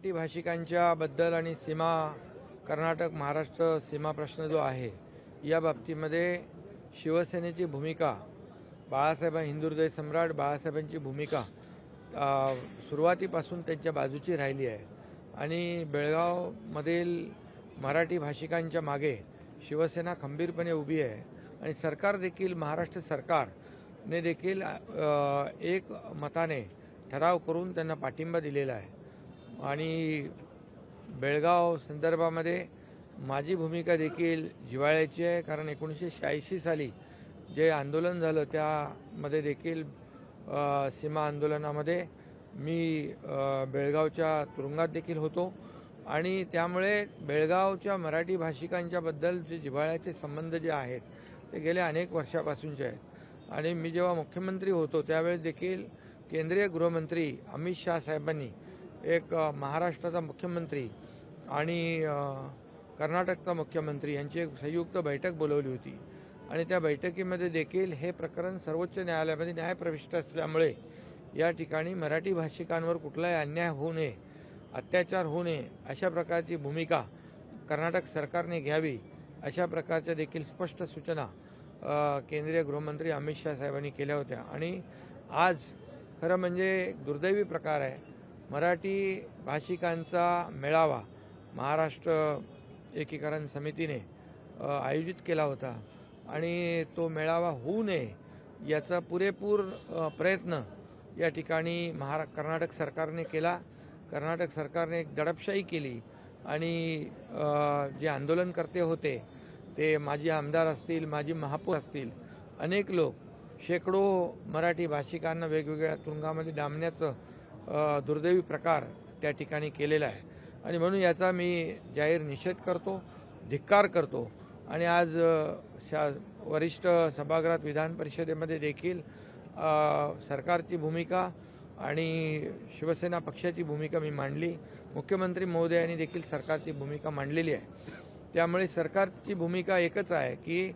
मराठी भाषिकांच्या बद्दल आणि सीमा कर्नाटक महाराष्ट्र सीमा प्रश्न जो आहे या बाबतीमध्ये शिवसेनेची भूमिका बाळासाहेब हिंदू हृदय सम्राट बाळासाहेबांची भूमिका सुरुवातीपासून त्यांच्या बाजूची राहिली आहे आणि बेळगावमधील मराठी भाषिकांच्या मागे शिवसेना खंबीरपणे उभी आहे आणि सरकार देखील महाराष्ट्र सरकारने देखील एक मताने ठराव करून त्यांना पाठिंबा दिलेला आहे आणि बेळगाव संदर्भामध्ये माझी भूमिका देखील जिव्हाळ्याची आहे कारण 1986 साली जे आंदोलन झालं त्यामध्ये देखील सीमा आंदोलनामध्ये मी बेळगावच्या तुरुंगात देखील होतो आणि त्यामुळे बेळगावच्या मराठी भाषिकांच्या बद्दल जे जिव्हाळ्याचे संबंध जे आहेत ते गेल्या अनेक वर्षापासूनचे आहेत आणि मी जेव्हा मुख्यमंत्री होतो त्यावेळेस देखील केंद्रीय गृहमंत्री अमित शाह साहेबांनी एक महाराष्ट्राचा मुख्यमंत्री आणि कर्नाटकचा मुख्यमंत्री यांची एक संयुक्त बैठक बोलवली होती आणि त्या बैठकीमध्ये देखील हे प्रकरण सर्वोच्च न्यायालयामध्ये न्यायप्रविष्ट असल्यामुळे या ठिकाणी मराठी भाषिकांवर कुठलाही अन्याय होऊ नये अत्याचार होऊ नये अशा प्रकारची भूमिका कर्नाटक सरकारने घ्यावी अशा प्रकारच्या देखील स्पष्ट सूचना केंद्रीय गृहमंत्री अमित शाह साहेबांनी केल्या होत्या आणि आज खरं म्हणजे दुर्दैवी प्रकार आहे मराठी भाषिकांचा मेळावा महाराष्ट्र एकीकरण समितीने आयोजित केला होता आणि तो मेळावा होऊ नये याचा पुरेपूर प्रयत्न या ठिकाणी कर्नाटक सरकारने केला कर्नाटक सरकारने एक दडपशाही केली आणि जे आंदोलनकर्ते होते ते माजी आमदार असतील माजी महापौर असतील अनेक लोक शेकडो मराठी भाषिकांना वेगवेगळ्या तुरुंगामध्ये डांबण्याचं दुर्दैवी प्रकार त्या ठिकाणी केलेला आहे आणि म्हणून याचा मी जाहीर निषेध करतो धिक्कार करतो आणि आज वरिष्ठ सभागृहात विधान परिषदेमध्ये देखील सरकारची भूमिका आणि शिवसेना पक्षाची भूमिका मी मांडली मुख्यमंत्री महोदयांनी देखील सरकारची भूमिका मांडलेली आहे त्यामुळे सरकारची भूमिका एकच आहे की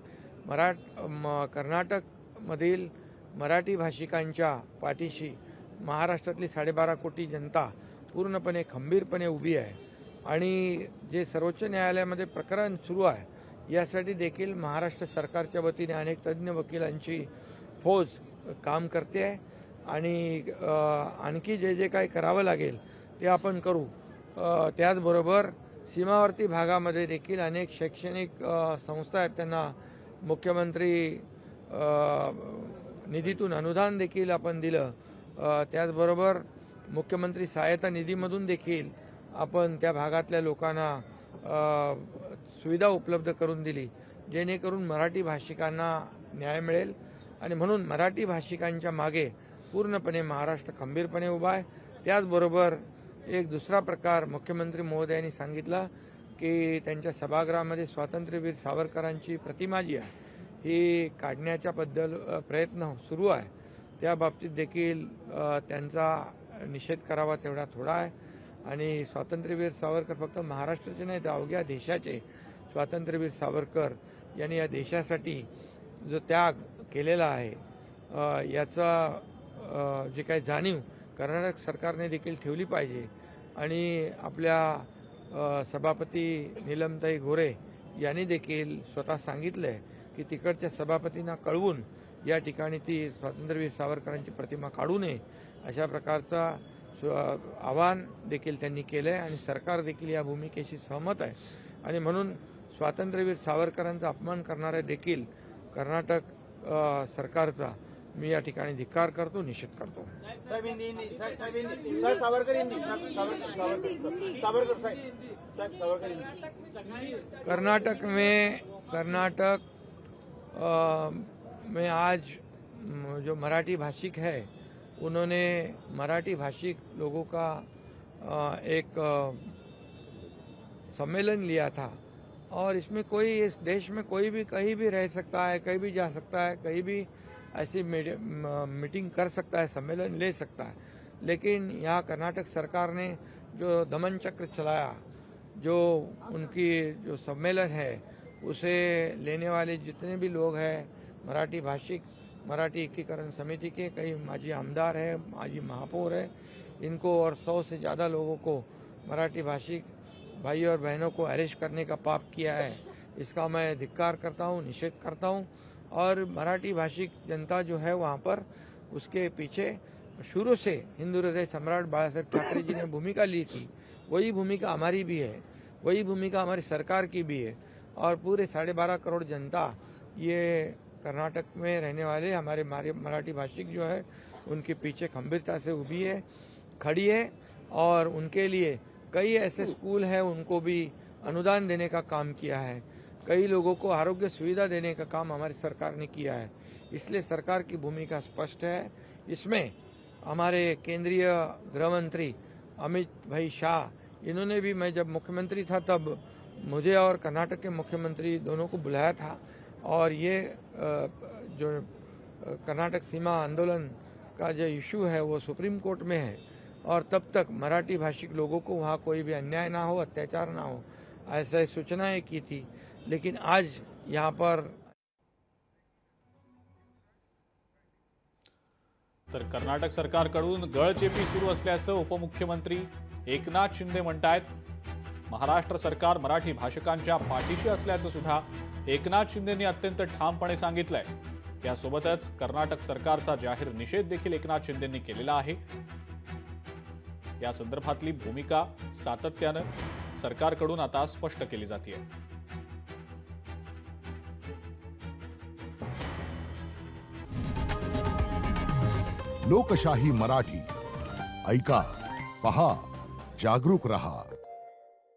कर्नाटकमधील मराठी भाषिकांच्या पाठीशी महाराष्ट्रातली 12.5 कोटी जनता पूर्णपणे खंबीरपणे उभी आहे आणि जे सर्वोच्च न्यायालयामध्ये प्रकरण सुरू आहे यासाठी देखील महाराष्ट्र सरकारच्या वतीने अनेक तज्ज्ञ वकिलांची फौज काम करते आहे आणि आणखी जे काही करावं लागेल ते आपण करू त्याचबरोबर सीमावर्ती भागामध्ये देखील अनेक शैक्षणिक संस्था आहेत त्यांना मुख्यमंत्री निधीतून अनुदान देखील आपण दिलं त्याचबरोबर मुख्यमंत्री सहायता निधीमधून देखील आपण त्या भागातल्या लोकांना सुविधा उपलब्ध करून दिली जेणेकरून मराठी भाषिकांना न्याय मिळेल आणि म्हणून मराठी भाषिकांच्या मागे पूर्णपणे महाराष्ट्र खंबीरपणे उभा आहे त्याचबरोबर एक दुसरा प्रकार मुख्यमंत्री महोदयांनी सांगितलं की त्यांच्या सभागृहामध्ये स्वातंत्र्यवीर सावरकरांची प्रतिमा जी आहे ही काढण्याच्या बद्दल प्रयत्न सुरू आहे त्या बाबतीत देखील त्यांचा निषेध करावा तेवढा थोडा आहे आणि स्वातंत्र्यवीर सावरकर फक्त महाराष्ट्राचे नाही तर अवघ्या देशाचे स्वातंत्र्यवीर सावरकर यांनी या देशासाठी जो त्याग केलेला आहे याचा जे काही जाणीव कर्नाटक सरकारने देखील ठेवली पाहिजे आणि आपल्या सभापती नीलमताई गोरे यांनी देखील स्वतः सांगितलं आहे की तिकडच्या सभापतींना कळवून या ठिकाणी ती स्वातंत्र्यवीर सावरकरांची प्रतिमा काढू नये अशा प्रकारचा आवाहन देखील त्यांनी केलं आहे आणि सरकार देखील या भूमिकेशी सहमत आहे आणि म्हणून स्वातंत्र्यवीर सावरकरांचा अपमान करणारे देखील कर्नाटक सरकारचा मी या ठिकाणी धिक्कार करतो निषेध करतो कर्नाटक में आज जो मराठी भाषिक है उन्होंने मराठी भाषिक लोगों का एक सम्मेलन लिया था और इसमें कोई इस देश में कोई भी कहीं भी रह सकता है कहीं भी जा सकता है कहीं भी ऐसी मीटिंग कर सकता है सम्मेलन ले सकता है लेकिन यहाँ कर्नाटक सरकार ने जो दमन चक्र चलाया जो उनकी जो सम्मेलन है उसे लेने वाले जितने भी लोग हैं मराठी भाषिक मराठी एकीकरण समिति के कई माजी आमदार हैं माजी महापौर हैं इनको और 100 से ज़्यादा लोगों को मराठी भाषिक भाई और बहनों को अरेस्ट करने का पाप किया है, इसका मैं धिक्कार करता हूँ, निषेध करता हूँ। और मराठी भाषिक जनता जो है वहाँ पर उसके पीछे शुरू से हिंदू हृदय सम्राट बाला साहेब ठाकरे जी ने भूमिका ली थी, वही भूमिका हमारी भी है, वही भूमिका हमारी सरकार की भी है। और पूरे 12.5 करोड़ जनता ये कर्नाटक में रहने वाले हमारे मराठी भाषिक जो है उनके पीछे खंभीरता से उभी है, खड़ी है। और उनके लिए कई ऐसे स्कूल हैं, उनको भी अनुदान देने का काम किया है, कई लोगों को आरोग्य सुविधा देने का काम हमारी सरकार ने किया है। इसलिए सरकार की भूमिका स्पष्ट है। इसमें हमारे केंद्रीय गृह मंत्री अमित भाई शाह, इन्होंने भी, मैं जब मुख्यमंत्री था तब मुझे और कर्नाटक के मुख्यमंत्री दोनों को बुलाया था। और ये जो कर्नाटक सीमा आंदोलन का जो इशू है वो सुप्रीम कोर्ट में है, और तब तक मराठी भाषिक लोगों को वहाँ कोई भी अन्याय ना हो, अत्याचार ना हो, ऐसा सूचनाएं की थी। लेकिन आज यहाँ पर तर कर्नाटक सरकारकडून गळचेपी सुरू असल्याचं उपमुख्यमंत्री एकनाथ शिंदे म्हणतायत। महाराष्ट्र सरकार मराठी भाषिकांच्या पाठीशी असल्याचं सुद्धा एकनाथ शिंदेंनी अत्यंत ठामपणे सांगितलंय। यासोबतच कर्नाटक सरकारचा जाहीर निषेध देखील एकनाथ शिंदेंनी केलेला आहे। या संदर्भातली भूमिका सातत्यानं सरकारकडून आता स्पष्ट केली जाते। लोकशाही मराठी ऐका, पहा, जागरूक रहा।